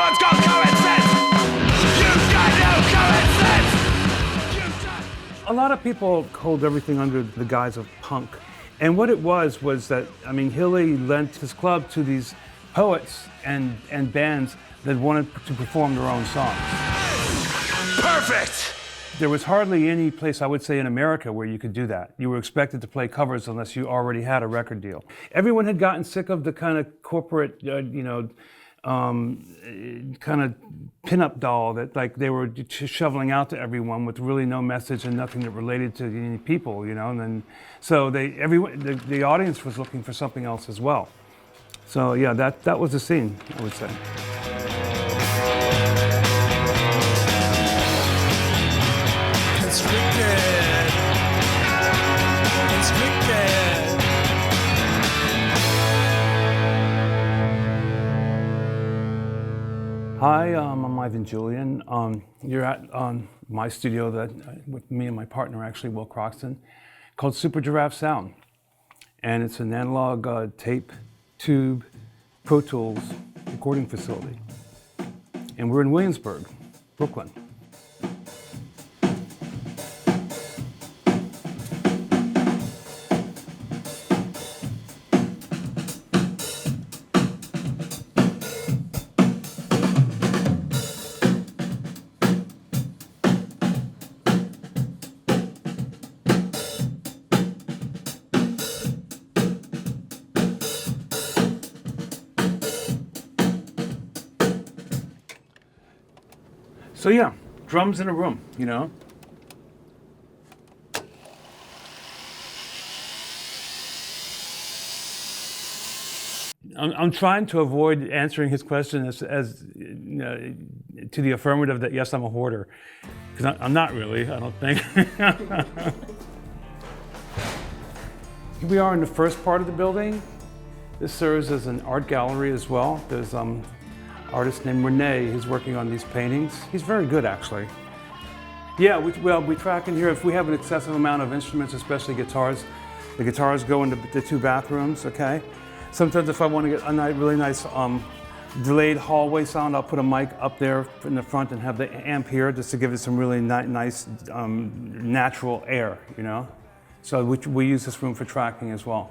Everyone's got coincidence. You've got no coincidence. A lot of people hold everything under the guise of punk. And what it was that, I mean, Hilly lent his club to these poets and bands that wanted to perform their own songs. Perfect. There was hardly any place, I would say, in America where you could do that. You were expected to play covers unless you already had a record deal. Everyone had gotten sick of the kind of corporate, kind of pinup doll that like they were shoveling out to everyone with really no message and nothing that related to any people, And then, so the audience was looking for something else as well. So yeah, that was the scene, I would say. Hi, I'm Ivan Julian. You're at my studio with me and my partner, actually, Will Croxton, called Super Giraffe Sound. And it's an analog tape, tube, Pro Tools recording facility. And we're in Williamsburg, Brooklyn. So yeah, drums in a room, I'm trying to avoid answering his question as to the affirmative that yes, I'm a hoarder, because I'm not really, I don't think. Here we are in the first part of the building. This serves as an art gallery as well. There's artist named Rene who's working on these paintings. He's very good, actually. Yeah, we track in here. If we have an excessive amount of instruments, especially guitars, the guitars go into the two bathrooms, okay? Sometimes if I want to get a really nice delayed hallway sound, I'll put a mic up there in the front and have the amp here just to give it some really nice natural air, So we use this room for tracking as well.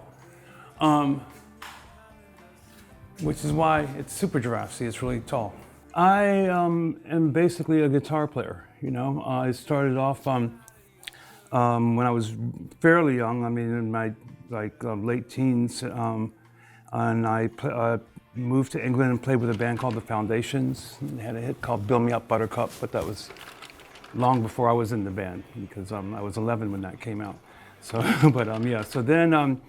Which is why it's Super Giraffe. See, it's really tall. I am basically a guitar player. I started off when I was fairly young. I mean, in my late teens, and I moved to England and played with a band called the Foundations. They had a hit called "Build Me Up, Buttercup," but that was long before I was in the band because I was 11 when that came out. So, yeah. So then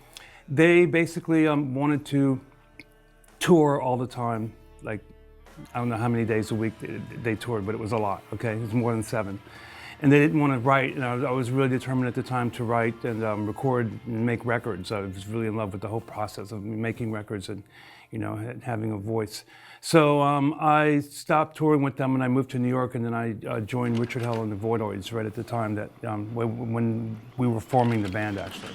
they basically wanted to tour all the time, I don't know how many days a week they toured, but it was a lot, okay? It was more than 7. And they didn't want to write, and I was really determined at the time to write and record and make records. I was really in love with the whole process of making records and, having a voice. So I stopped touring with them and I moved to New York, and then I joined Richard Hell and the Voidoids right at the time that, when we were forming the band, actually.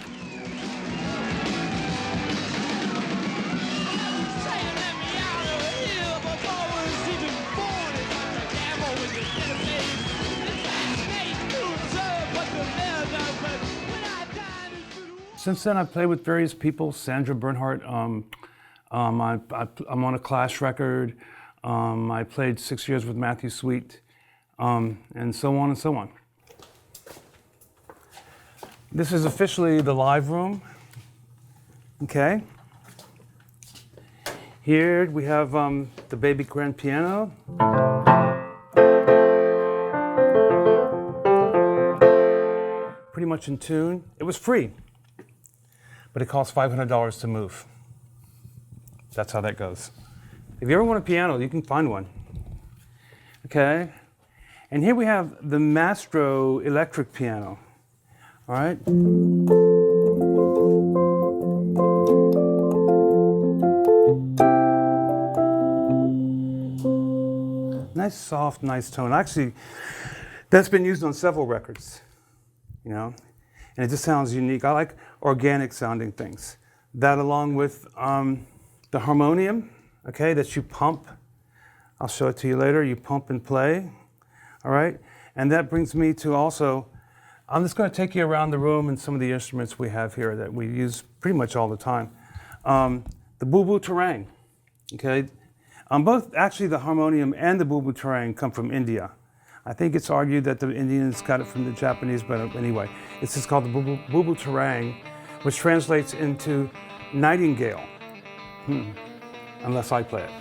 Since then, I've played with various people. Sandra Bernhardt, I'm on a Clash record. I played 6 years with Matthew Sweet, and so on and so on. This is officially the live room, okay? Here we have the baby grand piano. Pretty much in tune. It was free, but it costs $500 to move. That's how that goes. If you ever want a piano, you can find one. Okay? And here we have the Mastro electric piano. All right? Nice, soft, nice tone. Actually, that's been used on several records, and it just sounds unique. I like organic sounding things. That along with the harmonium, okay, that you pump. I'll show it to you later. You pump and play, all right? And that brings me to also, I'm just going to take you around the room and some of the instruments we have here that we use pretty much all the time. The boo-boo tarang, okay? Both, actually, the harmonium and the boo-boo tarang come from India. I think it's argued that the Indians got it from the Japanese, but anyway, it's just called the boo-boo tarang, which translates into nightingale, unless I play it.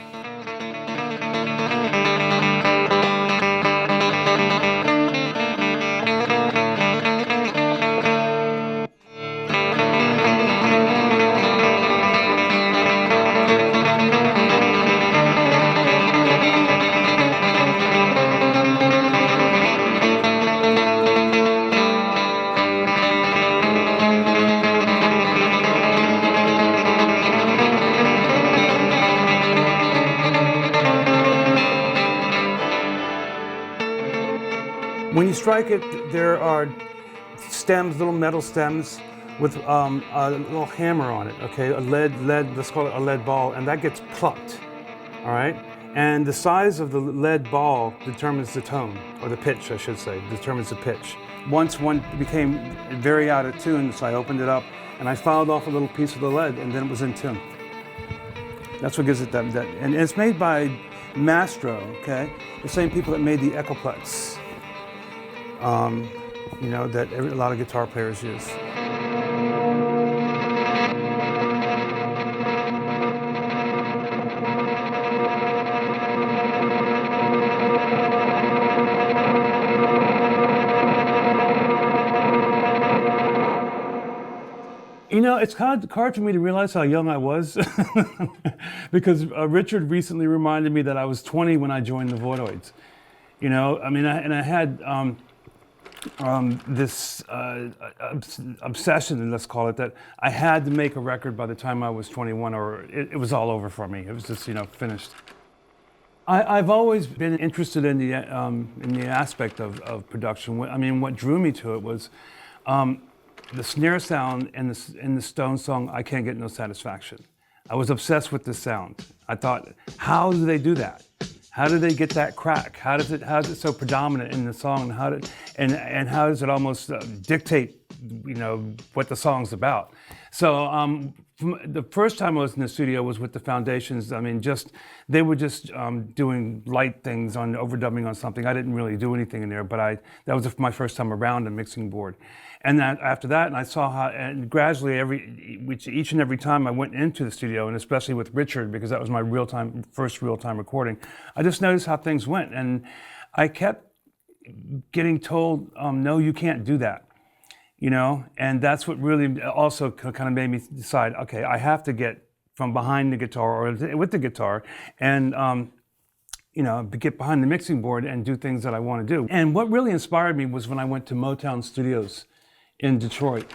When you strike it, there are stems, little metal stems with a little hammer on it, okay? A lead, let's call it a lead ball, and that gets plucked, all right? And the size of the lead ball determines the tone, or the pitch, I should say, determines the pitch. Once one became very out of tune, so I opened it up, and I filed off a little piece of the lead, and then it was in tune. That's what gives it that. And it's made by Mastro, okay? The same people that made the eclectic. You know, that a lot of guitar players use. You know, it's hard for me to realize how young I was because Richard recently reminded me that I was 20 when I joined the Voidoids. You know, I mean, I had this obsession, let's call it, that I had to make a record by the time I was 21, or it was all over for me. It was just, you know, finished. I've always been interested in the aspect of production. I mean, what drew me to it was the snare sound in the Stone song, "I Can't Get No Satisfaction." I was obsessed with the sound. I thought, how do they do that? How do they get that crack? How is it so predominant in the song? And how does it almost dictate, you know, what the song's about? So the first time I was in the studio was with the Foundations. I mean, they were just doing light things on overdubbing on something. I didn't really do anything in there, but that was my first time around a mixing board. And after that, and I saw how, and gradually each and every time I went into the studio, and especially with Richard, because that was my first real-time recording, I just noticed how things went. And I kept getting told, no, you can't do that, you know? And that's what really also kind of made me decide, okay, I have to get from behind the guitar or with the guitar and, you know, get behind the mixing board and do things that I want to do. And what really inspired me was when I went to Motown Studios in Detroit.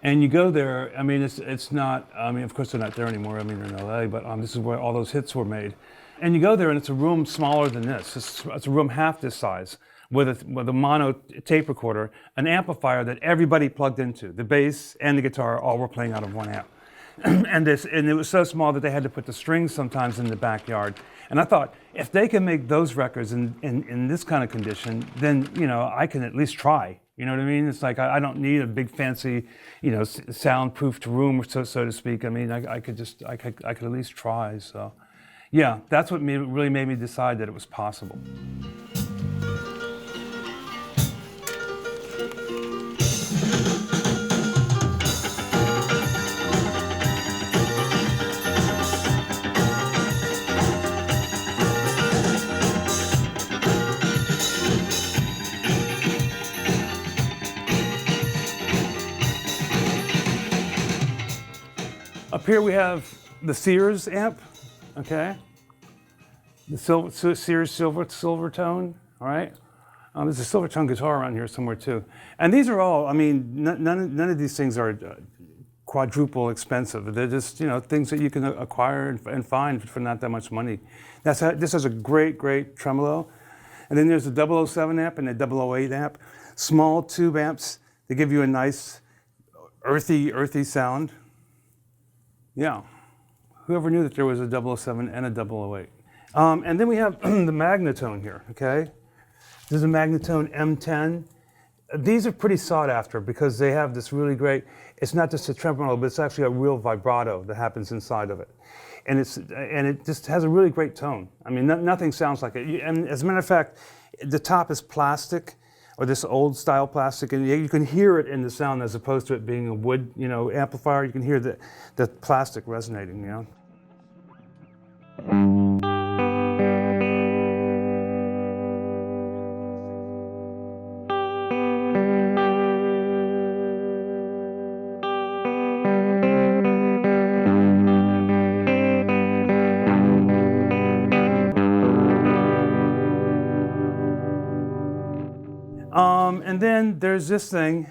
And you go there, I mean, it's not, I mean, of course they're not there anymore, I mean, they're in LA, but this is where all those hits were made. And you go there and it's a room smaller than this. It's a room half this size with a mono tape recorder, an amplifier that everybody plugged into. The bass and the guitar all were playing out of one amp. And it was so small that they had to put the strings sometimes in the backyard. And I thought, if they can make those records in this kind of condition, then, you know, I can at least try. You know what I mean? It's like I don't need a big fancy, you know, soundproofed room, so to speak. I mean, I could at least try. So, yeah, that's what really made me decide that it was possible. Up here we have the Sears amp, okay? The Sears Silvertone, all right? There's a Silvertone guitar around here somewhere too. And these are all, I mean, none of these things are quadruple expensive. They're just, you know, things that you can acquire and find for not that much money. This has a great tremolo. And then there's a 007 amp and a 008 amp. Small tube amps. They give you a nice earthy sound. Yeah. Whoever knew that there was a 007 and a 008? And then we have the magnetone here, okay? This is a magnetone M10. These are pretty sought after because they have this really great, it's not just a tremolo, but it's actually a real vibrato that happens inside of it. And it just has a really great tone. I mean, nothing sounds like it. And as a matter of fact, the top is plastic, or this old style plastic, and you can hear it in the sound as opposed to it being a wood, amplifier. You can hear the plastic resonating, And then there's this thing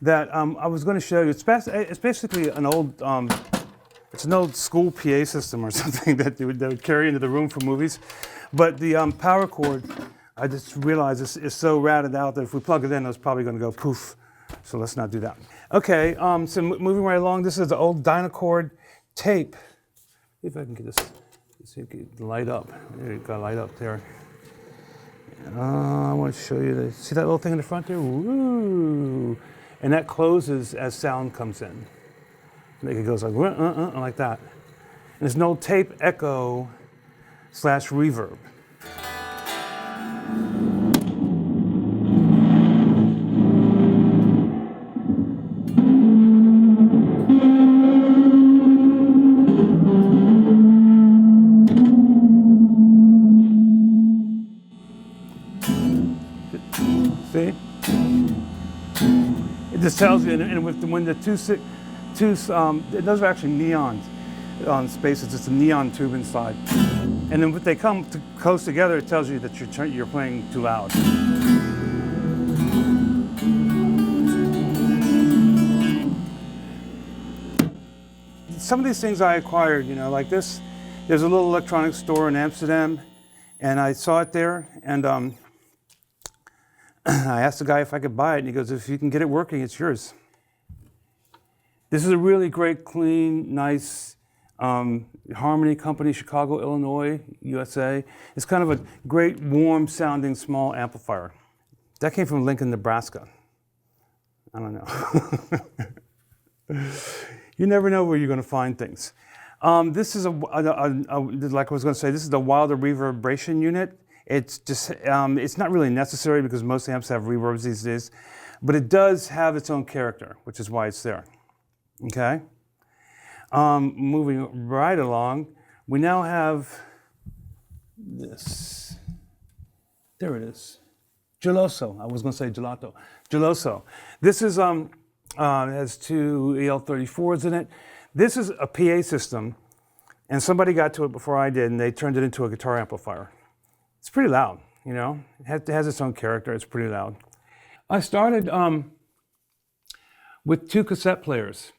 that I was going to show you. It's basically an old, it's an old school PA system or something that they would carry into the room for movies. But the power cord, I just realized is so ratted out that if we plug it in, it's probably going to go poof. So let's not do that. Okay, so moving right along, this is the old Dynacord tape. See if I can get this, see if it can light up. There you go, light up there. I want to show you see that little thing in the front there? Woo! And that closes as sound comes in. It goes like that. And there's no tape echo / reverb. See? It just tells you, and when the those are actually neons on spaces. It's a neon tube inside, and then when they come close together, it tells you that you're playing too loud. Some of these things I acquired, like this. There's a little electronics store in Amsterdam, and I saw it there, and I asked the guy if I could buy it, and he goes, if you can get it working, it's yours. This is a really great, clean, nice Harmony Company, Chicago, Illinois, USA. It's kind of a great, warm-sounding small amplifier. That came from Lincoln, Nebraska. I don't know. You never know where you're going to find things. This is like I was going to say, this is the Wilder reverberation unit. It's just, it's not really necessary because most amps have reverbs these days, but it does have its own character, which is why it's there. Okay? Moving right along, we now have this. There it is. Geloso. I was going to say gelato. Geloso. This is has two EL34s in it. This is a PA system, and somebody got to it before I did, and they turned it into a guitar amplifier. It's pretty loud, It has its own character. It's pretty loud. I started with 2 cassette players,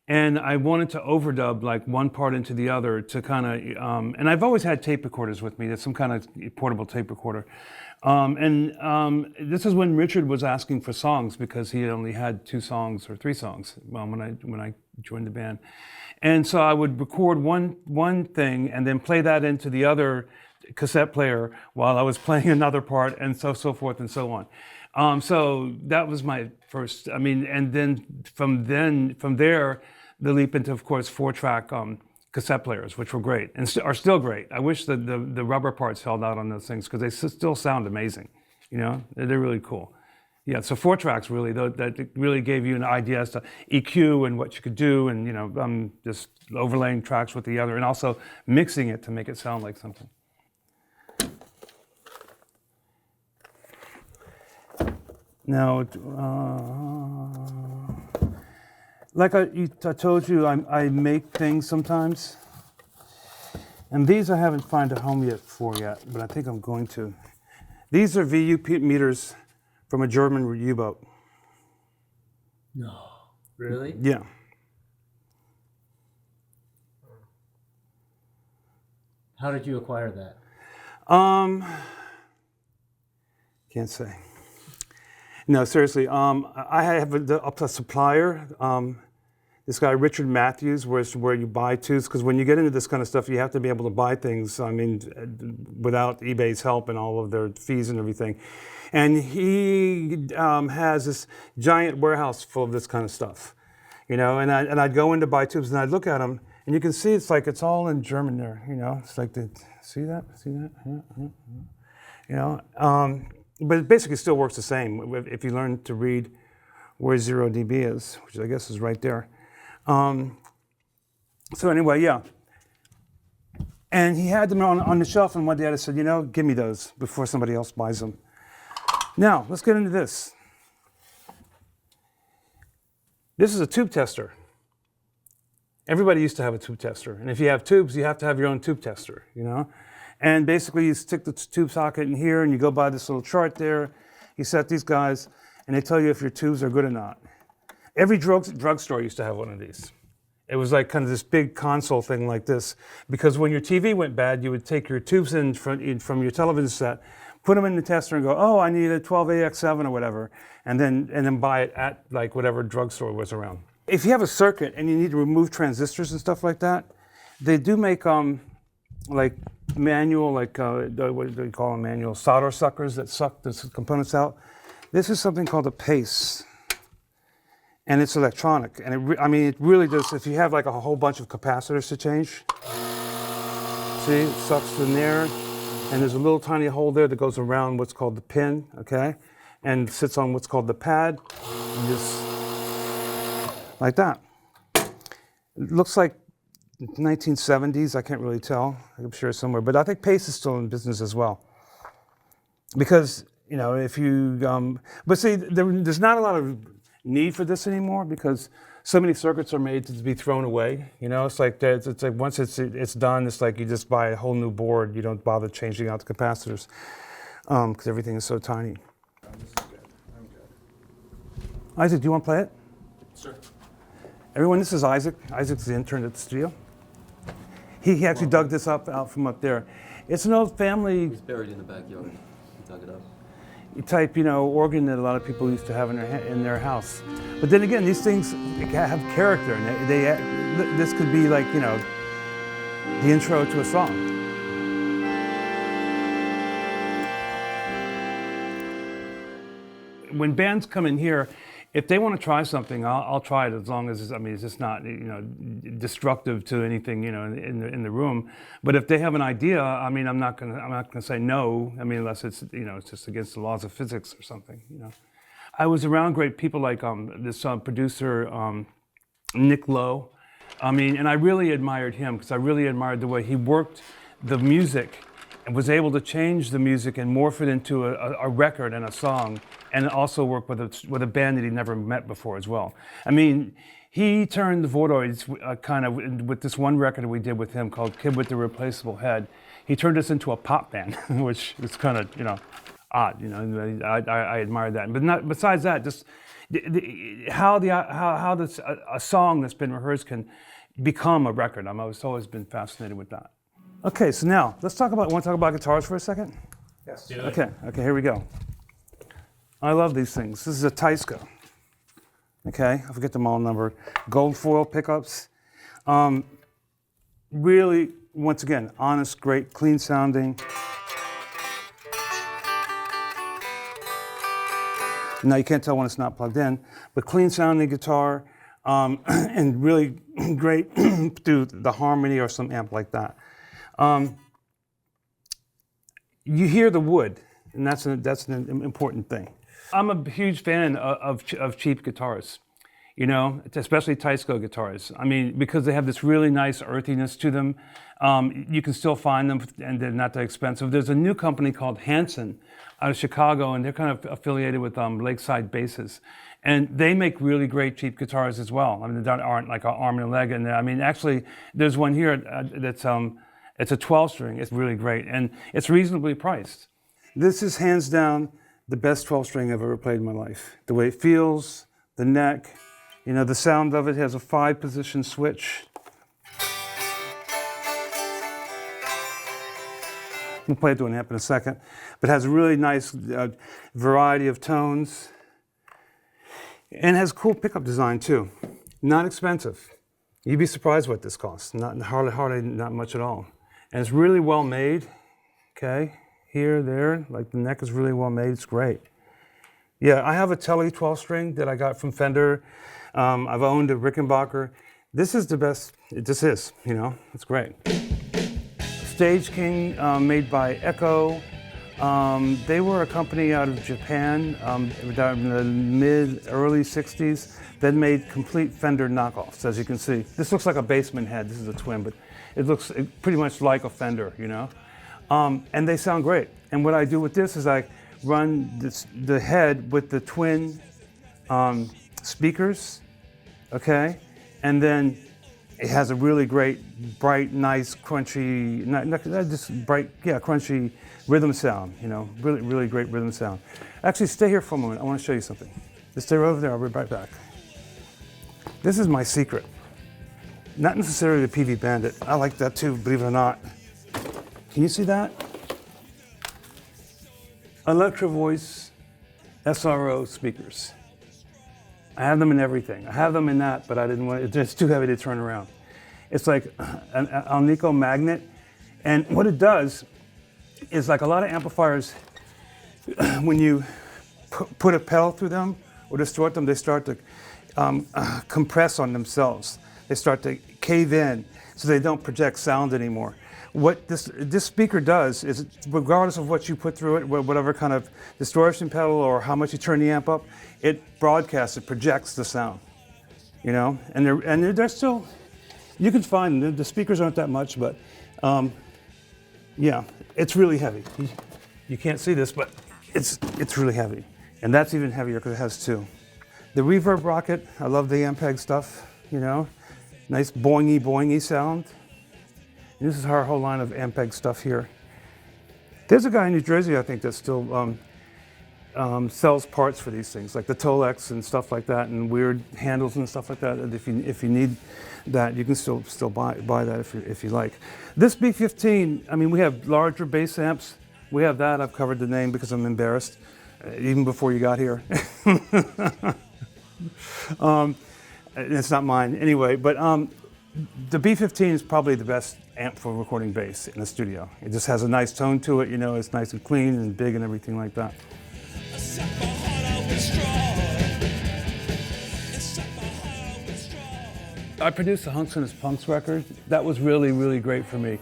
and I wanted to overdub like one part into the other to kind of, and I've always had tape recorders with me. There's some kind of portable tape recorder. This is when Richard was asking for songs because he only had 2 songs or 3 songs when I joined the band. And so I would record one thing and then play that into the other cassette player while I was playing another part, and so forth and so on. So that was my first, and then from there, the leap into, of course, 4-track cassette players, which were great and are still great. I wish that the rubber parts held out on those things because they still sound amazing. They're really cool. Yeah, so 4-tracks really, that really gave you an idea as to EQ and what you could do, and just overlaying tracks with the other, and also mixing it to make it sound like something. Now, like I told you, I make things sometimes. And these I haven't found a home yet but I think I'm going to. These are VU meters from a German U-boat. No, really? Yeah. How did you acquire that? Can't say. No, seriously. I have a supplier This guy Richard Matthews, where you buy tubes, because when you get into this kind of stuff, you have to be able to buy things. I mean, without eBay's help and all of their fees and everything. And he has this giant warehouse full of this kind of stuff, you know. And I'd go in to buy tubes, and I'd look at them, and you can see it's all in German there, you know. It's like see that, yeah. You know. But it basically still works the same if you learn to read where 0 dB is, which I guess is right there. So anyway, yeah. And he had them on the shelf, and one day I said, you know, give me those before somebody else buys them. Now, let's get into this. This is a tube tester. Everybody used to have a tube tester. And if you have tubes, you have to have your own tube tester, you know? And basically, you stick the tube socket in here, and you go by this little chart there. You set these guys, and they tell you if your tubes are good or not. Every drugstore used to have one of these. It was like kind of this big console thing like this, because when your TV went bad, you would take your tubes in from your television set, put them in the tester and go, oh, I need a 12AX7 or whatever, and then buy it at like whatever drugstore was around. If you have a circuit and you need to remove transistors and stuff like that, they do make like manual, like what do you call them, manual solder suckers that suck the components out. This is something called a pace. And it's electronic, and it really does. If you have like a whole bunch of capacitors to change, see, it sucks in there, and there's a little tiny hole there that goes around what's called the pin, okay, and sits on what's called the pad, and just like that. It looks like 1970s. I can't really tell. I'm sure somewhere, but I think Pace is still in business as well, because you know if you, but see, there's not a lot of need for this anymore because so many circuits are made to be thrown away. You know, it's like once it's done, it's like you just buy a whole new board. You don't bother changing out the capacitors because everything is so tiny. This is good. I'm good. Isaac, do you want to play it? Sure. Everyone, this is Isaac. Isaac's the intern at the studio. He actually dug this out from up there. It's an old family. It's buried in the backyard. He dug it up. Type, you know, organ that a lot of people used to have in their house. But then again, these things have character, and this could be like, you know, the intro to a song. When bands come in here, if they want to try something, I'll try it as long as it's just not, you know, destructive to anything, you know, in the room. But if they have an idea, I mean, I'm not gonna say no. I mean, unless it's, you know, it's just against the laws of physics or something, you know. I was around great people like this producer Nick Lowe. I mean, and I really admired him because I really admired the way he worked the music and was able to change the music and morph it into a record and a song, and also work with a band that he'd never met before as well. I mean, he turned the Voidoids kind of with this one record that we did with him called Kid with the Replaceable Head. He turned us into a pop band, which is kind of, you know, odd. You know, I admired that. But not, besides that, just how a song that's been rehearsed can become a record. I've always been fascinated with that. Okay, so now want to talk about guitars for a second? Yes. Okay, here we go. I love these things. This is a Tysco. Okay, I forget the model number. Gold foil pickups. Really, once again, honest, great, clean sounding. Now you can't tell when it's not plugged in, but clean sounding guitar, and really great through the harmony or some amp like that. You hear the wood, and that's an important thing. I'm a huge fan of cheap guitars, you know, especially Tysco guitars. I mean, because they have this really nice earthiness to them. You can still find them, and they're not that expensive. There's a new company called Hanson out of Chicago, and they're kind of affiliated with Lakeside Basses. And they make really great cheap guitars as well. I mean, they aren't like an arm and a leg in there. I mean, actually, there's one here that's it's a 12-string. It's really great, and it's reasonably priced. This is hands down the best 12-string I've ever played in my life. The way it feels, the neck, you know, the sound of it has a 5-position switch. We'll play it to an amp in a second, but it has a really nice variety of tones, and has cool pickup design too. Not expensive. You'd be surprised what this costs. Hardly not much at all. And it's really well made. Okay, here, there, like the neck is really well made. It's great. Yeah, I have a Tele 12 string that I got from Fender. I've owned a Rickenbacker. This is the best. This is, you know, it's great. Stage King, made by Echo. They were a company out of Japan in the early 60s that made complete Fender knockoffs, as you can see. This looks like a basement head. This is a twin, but it looks pretty much like a Fender, you know? And they sound great. And what I do with this is I run the head with the twin speakers, okay? And then it has a really great, bright, nice, crunchy, not just bright, yeah, crunchy rhythm sound, you know, really, really great rhythm sound. Actually, stay here for a moment. I want to show you something. Just stay right over there. I'll be right back. This is my secret. Not necessarily the PV Bandit. I like that too, believe it or not. Can you see that? Electro Voice SRO speakers. I have them in everything. I have them in that, but I didn't want it. It's too heavy to turn around. It's like an Alnico magnet. And what it does is, like a lot of amplifiers, when you put a pedal through them or distort them, they start to compress on themselves. They start to cave in so they don't project sound anymore. What this speaker does is, regardless of what you put through it, whatever kind of distortion pedal or how much you turn the amp up, it broadcasts, it projects the sound, you know? And they're still, you can find them. The speakers aren't that much, but yeah, it's really heavy. You can't see this, but it's really heavy. And that's even heavier because it has two. The reverb rocket, I love the Ampeg stuff, you know? Nice boingy, boingy sound. And this is our whole line of Ampeg stuff here. There's a guy in New Jersey, I think, that still sells parts for these things, like the Tolex and stuff like that, and weird handles and stuff like that. And if you need that, you can still buy that if you like. This B15, I mean, we have larger bass amps. We have that. I've covered the name because I'm embarrassed, even before you got here. It's not mine anyway, but the B15 is probably the best amp for recording bass in the studio. It just has a nice tone to it, you know, it's nice and clean and big and everything like that. I produced the Hunks and His Punks record. That was really, really great for me.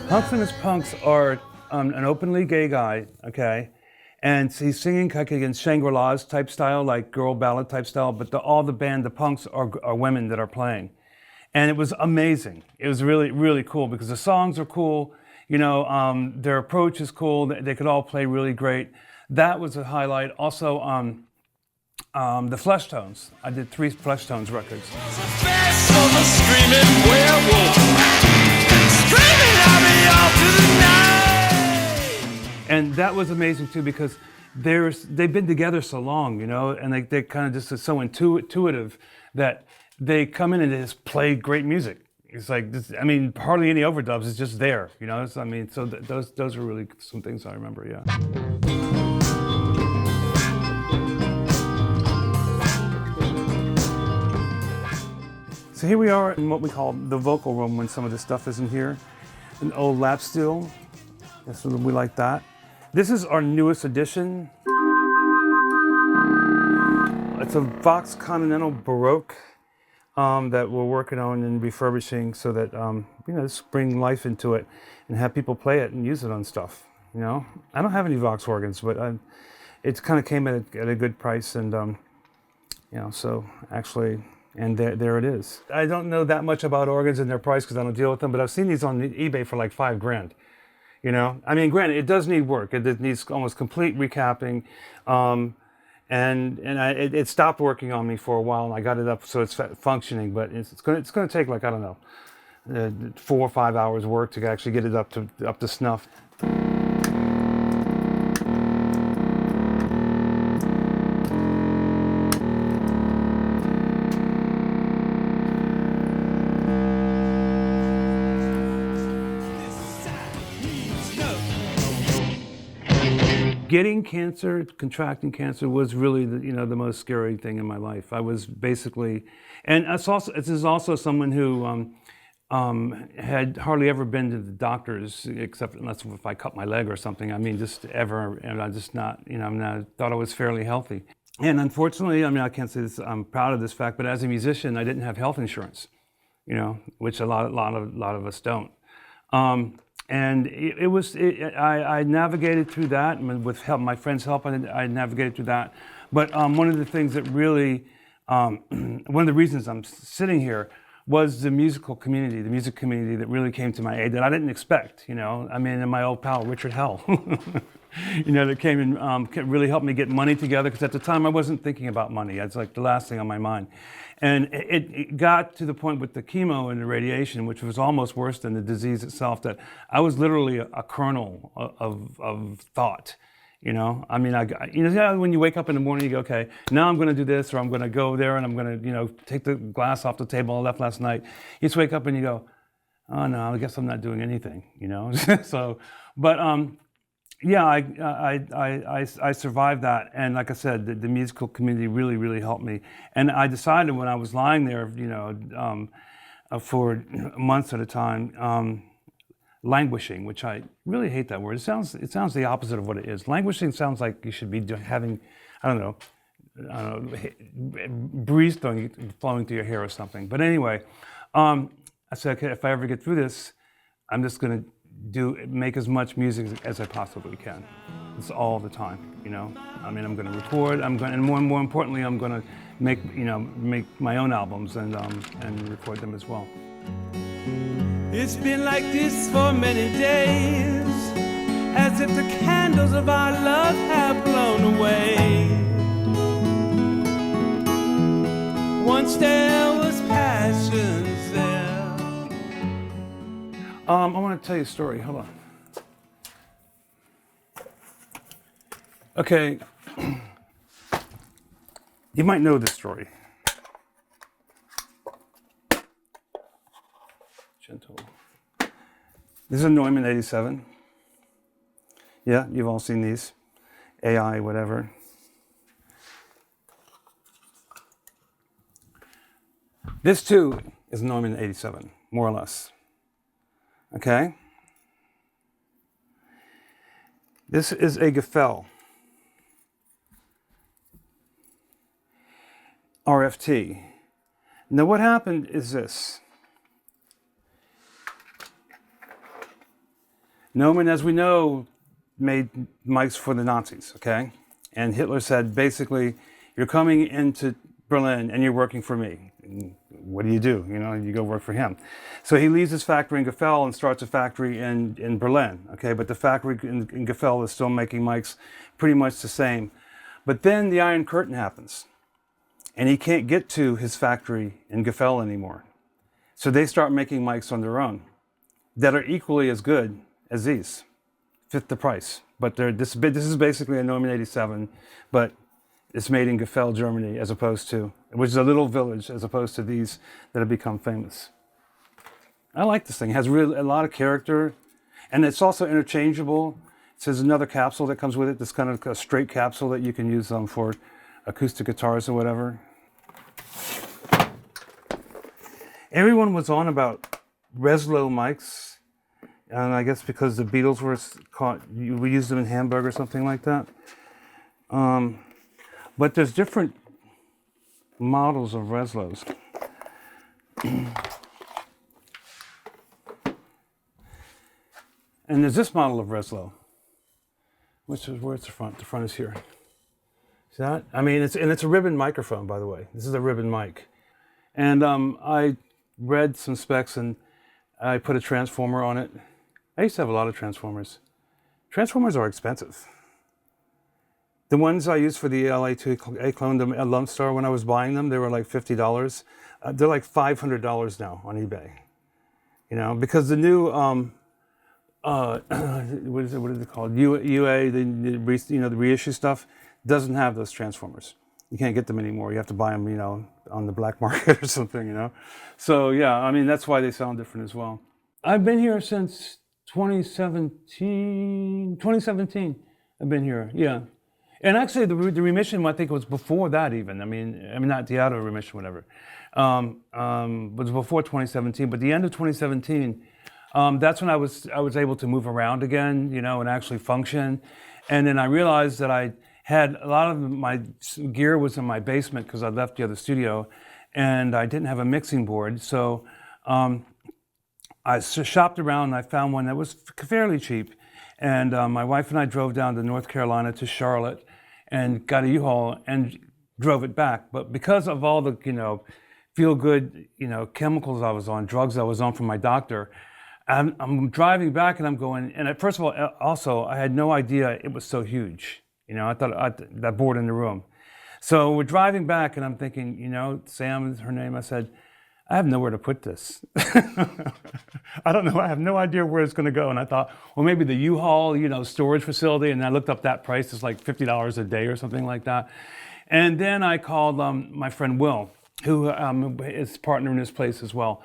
Hunks and His Punks are an openly gay guy, okay? And he's singing like against Shangri-La's type style, like girl ballad type style, but all the band, the punks, are women that are playing. And it was amazing. It was really, really cool because the songs are cool, you know, their approach is cool, they could all play really great. That was a highlight. Also, the Flesh Tones. I did 3 Flesh Tones records. And that was amazing too because they've been together so long, you know, and they kind of just are so intuitive that they come in and they just play great music. It's like, this, I mean, hardly any overdubs. It's just there, you know. I mean, so those are really some things I remember. Yeah. So here we are in what we call the vocal room when some of this stuff isn't here. An old lap steel. That's what we like that. This is our newest addition. It's a Vox Continental Baroque that we're working on and refurbishing so that, you know, just bring life into it and have people play it and use it on stuff, you know? I don't have any Vox organs, but it kind of came at a good price and, you know, so actually, and there it is. I don't know that much about organs and their price because I don't deal with them, but I've seen these on eBay for like $5 grand. You know, I mean, granted, it does need work. It needs almost complete recapping, and it stopped working on me for a while, and I got it up so it's functioning. But it's going to take like, I don't know, 4 or 5 hours work to actually get it up to snuff. getting cancer, contracting cancer was really the most scary thing in my life. I was basically, and this is also someone who had hardly ever been to the doctors, except unless if I cut my leg or something. I mean, just ever, and I just not, I thought I was fairly healthy. And unfortunately, I mean, I can't say this, I'm proud of this fact, but as a musician, I didn't have health insurance, which a lot of us don't. And I navigated through that, and with help, my friends' help, I navigated through that. But one of the things that really, one of the reasons I'm sitting here was the music community that really came to my aid that I didn't expect, I mean, and my old pal, Richard Hell, that came and really helped me get money together, because at the time I wasn't thinking about money. It's like the last thing on my mind. And it got to the point with the chemo and the radiation, which was almost worse than the disease itself, that I was literally a kernel of thought. I mean, when you wake up in the morning, you go, okay, now I'm going to do this, or I'm going to go there, and I'm going to, take the glass off the table I left last night. You just wake up and you go, oh no, I guess I'm not doing anything, So, but yeah, I survived that, and like I said, the musical community really helped me. And I decided when I was lying there, for months at a time. Languishing, which I really hate that word. It sounds the opposite of what it is. Languishing sounds like you should be having, I don't know, breeze flowing through your hair or something. But anyway, I said, okay, if I ever get through this, I'm just going to make as much music as I possibly can. It's all the time, I mean, I'm going to record. And more importantly, I'm going to make my own albums and record them as well. It's been like this for many days, as if the candles of our love have blown away. Once there was passions there. I want to tell you a story. Hold on. Okay. You might know this story. This is a Neumann 87. Yeah, you've all seen these. AI, whatever. This too is a Neumann 87, more or less. Okay? This is a Gefell RFT. Now what happened is this. Neumann, as we know, made mics for the Nazis, okay? And Hitler said, basically, you're coming into Berlin and you're working for me. And what do? You go work for him. So he leaves his factory in Gefell and starts a factory in Berlin, okay? But the factory in Gefell is still making mics pretty much the same. But then the Iron Curtain happens, and he can't get to his factory in Gefell anymore. So they start making mics on their own that are equally as good as these, fifth the price. But this is basically a Neumann 87, but it's made in Gefell, Germany, which is a little village, as opposed to these that have become famous. I like this thing. It has a lot of character, and it's also interchangeable. It says another capsule that comes with it, this kind of a straight capsule that you can use for acoustic guitars or whatever. Everyone was on about Reslow mics. And I guess because the Beatles were we used them in Hamburg or something like that. But there's different models of Reslows. And there's this model of Reslow, where's the front? The front is here. See that? I mean, it's a ribbon microphone, by the way. This is a ribbon mic. And I read some specs and I put a transformer on it. I used to have a lot of transformers. Transformers are expensive. The ones I used for the LA2A clone, the Lump Star, when I was buying them, they were like $50. They're like $500 now on eBay. Because the new, what is it called? UA, the reissue stuff, doesn't have those transformers. You can't get them anymore. You have to buy them, on the black market or something, So yeah, I mean, that's why they sound different as well. I've been here since 2017. I've been here, yeah. And actually, the remission, I think, was before that even. I mean, not the out of remission, whatever. Was before 2017, but the end of 2017, that's when I was able to move around again, you know, and actually function. And then I realized that I had a lot of my gear was in my basement because I left the other studio, and I didn't have a mixing board. So I shopped around and I found one that was fairly cheap. And my wife and I drove down to North Carolina to Charlotte and got a U-Haul and drove it back. But because of all the, you know, feel-good, you know, chemicals I was on, drugs I was on from my doctor, I'm driving back and I'm going, and first of all, also, I had no idea it was so huge. You know, I thought that board in the room. So we're driving back and I'm thinking, you know, Sam is her name. I said, I have nowhere to put this. I don't know, I have no idea where it's gonna go. And I thought, well, maybe the U-Haul, you know, storage facility. And I looked up that price, it's like $50 a day or something like that. And then I called my friend Will, who is partner in this place as well.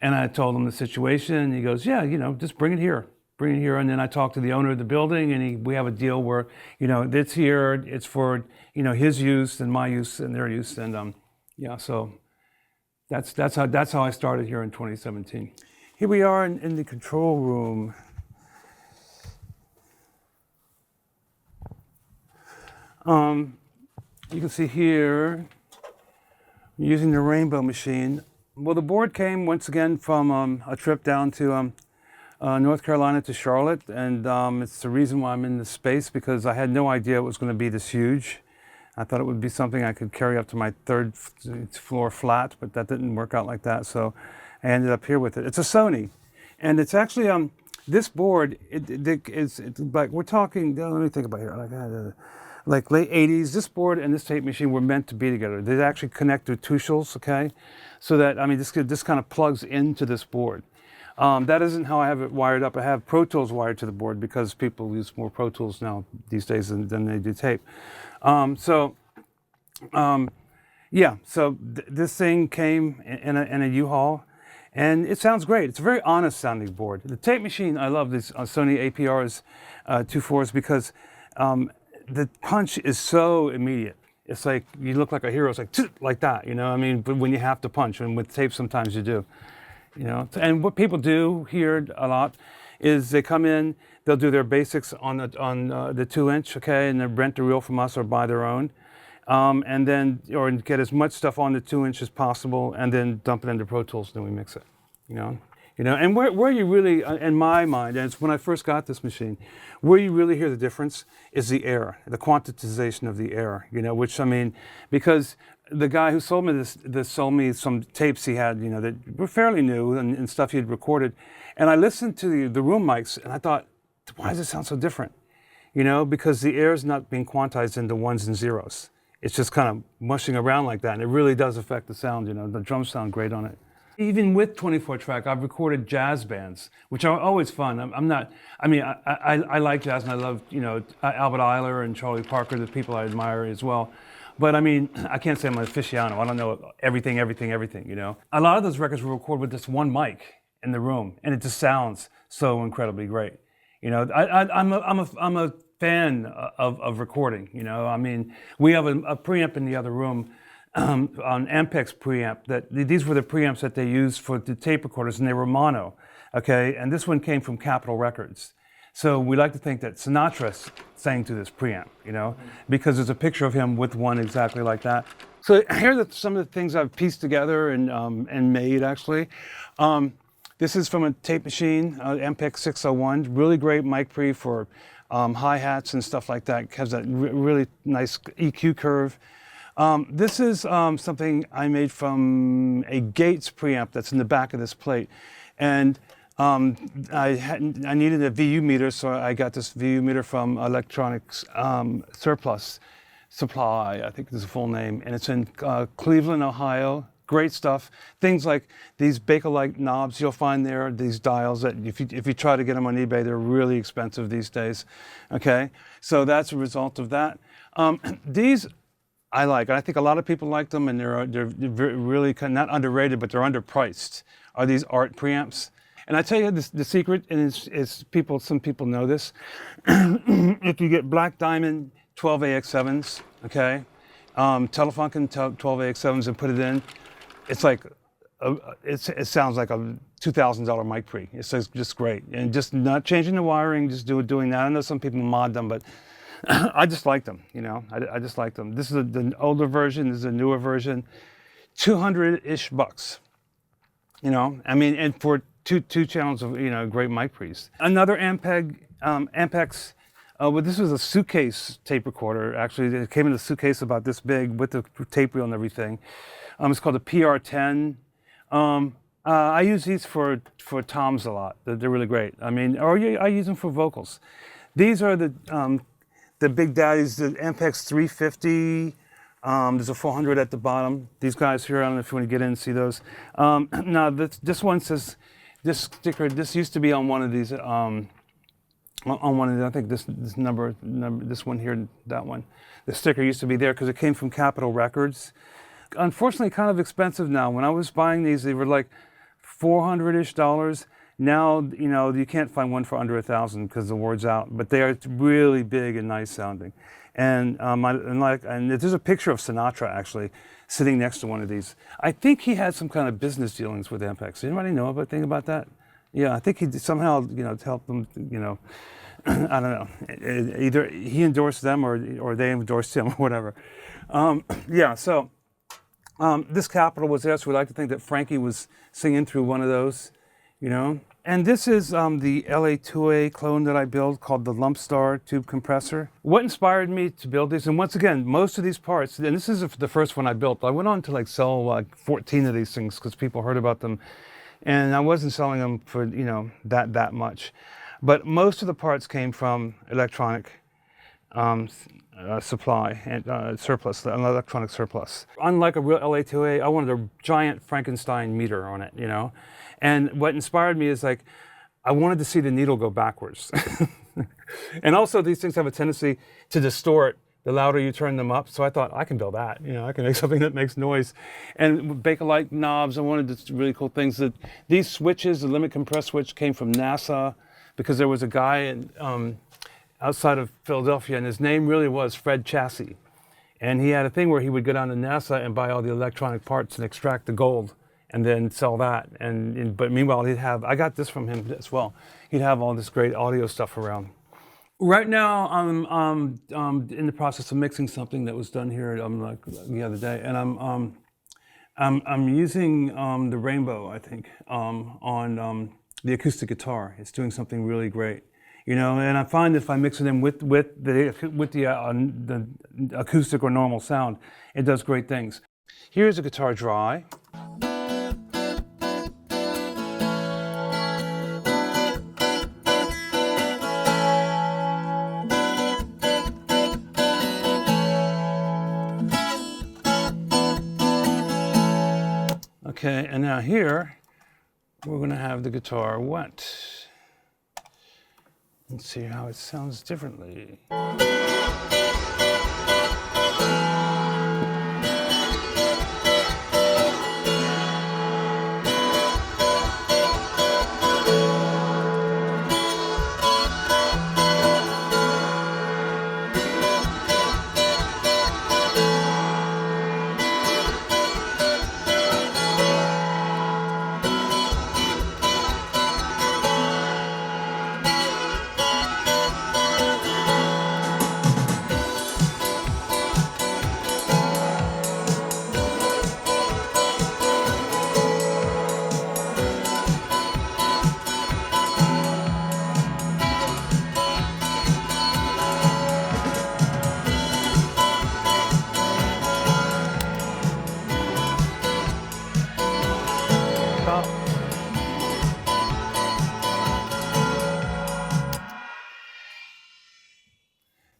And I told him the situation, and he goes, yeah, you know, just bring it here. Bring it here. And then I talked to the owner of the building, and we have a deal where, you know, it's here, it's for, you know, his use and my use and their use. And yeah, so that's how I started here in 2017. Here we are in the control room. You can see here, using the Rainbow machine. Well, the board came once again from a trip down to North Carolina to Charlotte, and it's the reason why I'm in this space, because I had no idea it was going to be this huge. I thought it would be something I could carry up to my third floor flat, but that didn't work out like that, so I ended up here with it. It's a Sony, and it's actually, this board, it's like, we're talking, let me think about here, like late 80s, this board and this tape machine were meant to be together. They actually connect through tushels, okay? So that, I mean, this kind of plugs into this board. That isn't how I have it wired up. I have Pro Tools wired to the board because people use more Pro Tools now these days than they do tape. Yeah, so this thing came in a U-Haul, and it sounds great. It's a very honest sounding board. The tape machine, I love these Sony APRs 2.4s because the punch is so immediate. It's like, you look like a hero. It's like that, you know? I mean, but when you have to punch, and with tape sometimes you do, you know? And what people do here a lot is they come in, they'll do their basics on the 2-inch, okay? And they rent the reel from us or buy their own. And then, or get as much stuff on the 2-inch as possible, and then dump it into Pro Tools, then we mix it, you know? And where you really, in my mind, and it's when I first got this machine, where you really hear the difference is the air, the quantization of the air, you know, which, I mean, because the guy who sold me this sold me some tapes he had, you know, that were fairly new and stuff he had recorded. And I listened to the room mics and I thought, why does it sound so different? You know, because the air is not being quantized into ones and zeros. It's just kind of mushing around like that. And it really does affect the sound, you know, the drums sound great on it. Even with 24-track, I've recorded jazz bands, which are always fun. I like jazz and I love, you know, Albert Ayler and Charlie Parker, the people I admire as well. But I mean, I can't say I'm an aficionado. I don't know everything, you know. A lot of those records were recorded with just one mic in the room, and it just sounds so incredibly great. You know, I'm a fan of recording, you know. I mean, we have a preamp in the other room, on Ampex preamp, these were the preamps that they used for the tape recorders, and they were mono, okay? And this one came from Capitol Records. So we like to think that Sinatra sang to this preamp, you know, because there's a picture of him with one exactly like that. So here are some of the things I've pieced together and made, actually. This is from a tape machine, Ampex 601, really great mic pre for hi-hats and stuff like that. It has that really nice EQ curve. This is something I made from a Gates preamp that's in the back of this plate. And I needed a VU meter, so I got this VU meter from Electronics Surplus Supply, I think is the full name. And it's in Cleveland, Ohio. Great stuff. Things like these Bakelite knobs you'll find there, these dials that if you try to get them on eBay, they're really expensive these days. Okay, so that's a result of that. These I like. I think a lot of people like them, and they're really kind of not underrated, but they're underpriced. Are these art preamps? And I tell you the secret, and some people know this. If you get Black Diamond 12AX7s, okay, Telefunken 12AX7s and put it in, it's like, it sounds like a $2,000 mic pre. It's just great. And just not changing the wiring, just doing that. I know some people mod them, but I just like them, you know, I just like them. This is the older version, this is a newer version, 200-ish bucks, you know, I mean, and for two channels of, you know, great mic pre's. Another Ampex, well, this was a suitcase tape recorder, actually. It came in a suitcase about this big with the tape reel and everything. It's called a PR10. I use these for toms a lot. They're really great. I mean, or I use them for vocals. These are the big daddies, the Ampex 350. There's a 400 at the bottom. These guys here, I don't know if you want to get in and see those. Now, this one says, this sticker, this used to be on one of these, on one of the, I think this number, this one here, that one. The sticker used to be there because it came from Capitol Records. Unfortunately, kind of expensive now. When I was buying these, they were like $400-ish. Now, you know, you can't find one for under $1,000 because the word's out. But they are really big and nice sounding. And there's a picture of Sinatra actually sitting next to one of these. I think he had some kind of business dealings with Ampex. Anybody know anything about that? Yeah, I think he somehow, you know, helped them, you know, I don't know. Either he endorsed them or they endorsed him or whatever. Yeah, so this Capitol was there, so we like to think that Frankie was singing through one of those, you know. And this is the LA2A clone that I built called the Lumpstar tube compressor. What inspired me to build these, and once again, most of these parts, and this is the first one I built. I went on to like sell like 14 of these things because people heard about them. And I wasn't selling them for, you know, that much. But most of the parts came from electronic supply and surplus, an electronic surplus. Unlike a real LA2A, I wanted a giant Frankenstein meter on it, you know. And what inspired me is like, I wanted to see the needle go backwards. And also these things have a tendency to distort the louder you turn them up. So I thought, I can build that. You know, I can make something that makes noise. And with Bakelite knobs, I wanted this really cool things. That these switches, the limit compress switch came from NASA because there was a guy outside of Philadelphia, and his name really was Fred Chassis. And he had a thing where he would go down to NASA and buy all the electronic parts and extract the gold and then sell that. But meanwhile, he'd have, I got this from him as well. He'd have all this great audio stuff around. Right now, I'm in the process of mixing something that was done here like the other day, and I'm using the Rainbow, I think, on the acoustic guitar. It's doing something really great, you know. And I find if I mix it in with the acoustic or normal sound, it does great things. Here's a guitar dry. Okay, and now here, we're gonna have the guitar wet. Let's see how it sounds differently.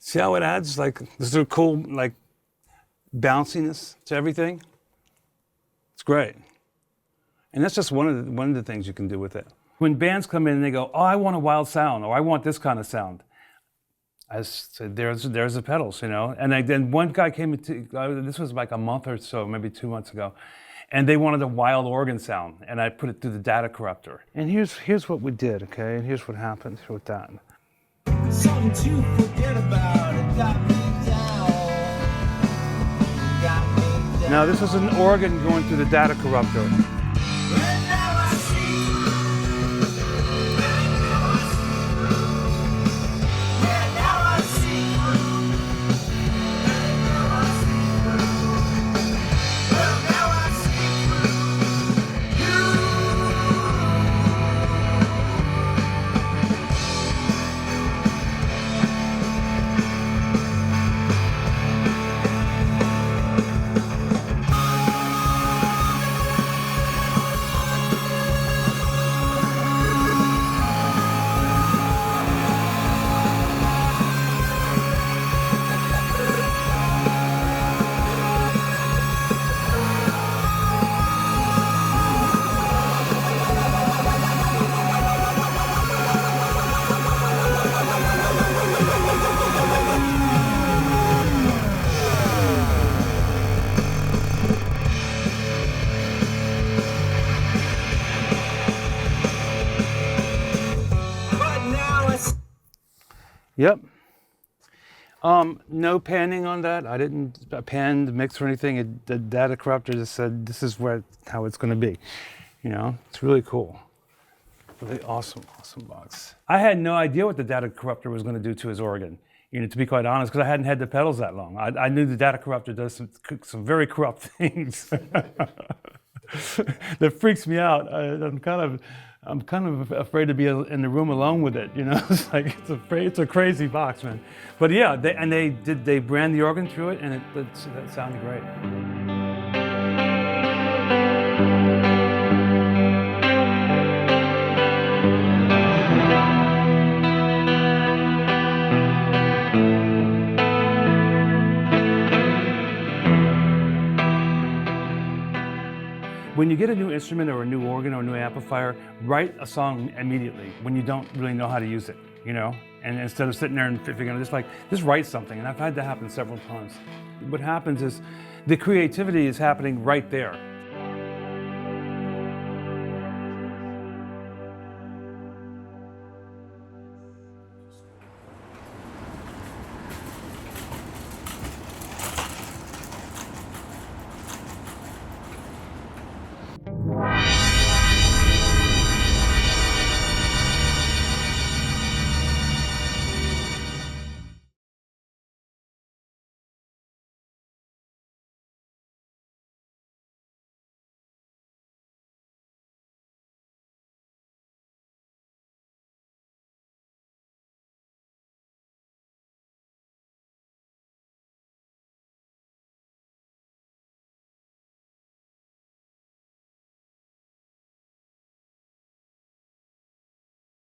See how it adds like this sort of cool like bounciness to everything? It's great. And that's just one of the things you can do with it. When bands come in and they go, oh, I want a wild sound, or I want this kind of sound. I said, there's the pedals, you know. And then one guy came into, this was like a month or so, maybe 2 months ago. And they wanted a wild organ sound, and I put it through the data corrupter. And here's what we did, okay? And here's what happened with that. Something to forget about. It got me down. Got me down. Now this is an organ going through the data corrupter. And now I see. And now I see. Well, now I see you. But now it's Yep. No panning on that. I didn't pan the mix or anything. The data corrupter just said this is how it's going to be. You know, it's really cool. Really awesome box. I had no idea what the data corrupter was going to do to his organ. You know, to be quite honest, because I hadn't had the pedals that long. I knew the data corrupter does some very corrupt things. That freaks me out. I'm kind of afraid to be in the room alone with it. You know, it's like it's a crazy box, man. But yeah, they brand the organ through it, and that sounded great. When you get a new instrument or a new organ or a new amplifier, write a song immediately when you don't really know how to use it, you know? And instead of sitting there and figuring, just write something. And I've had that happen several times. What happens is the creativity is happening right there.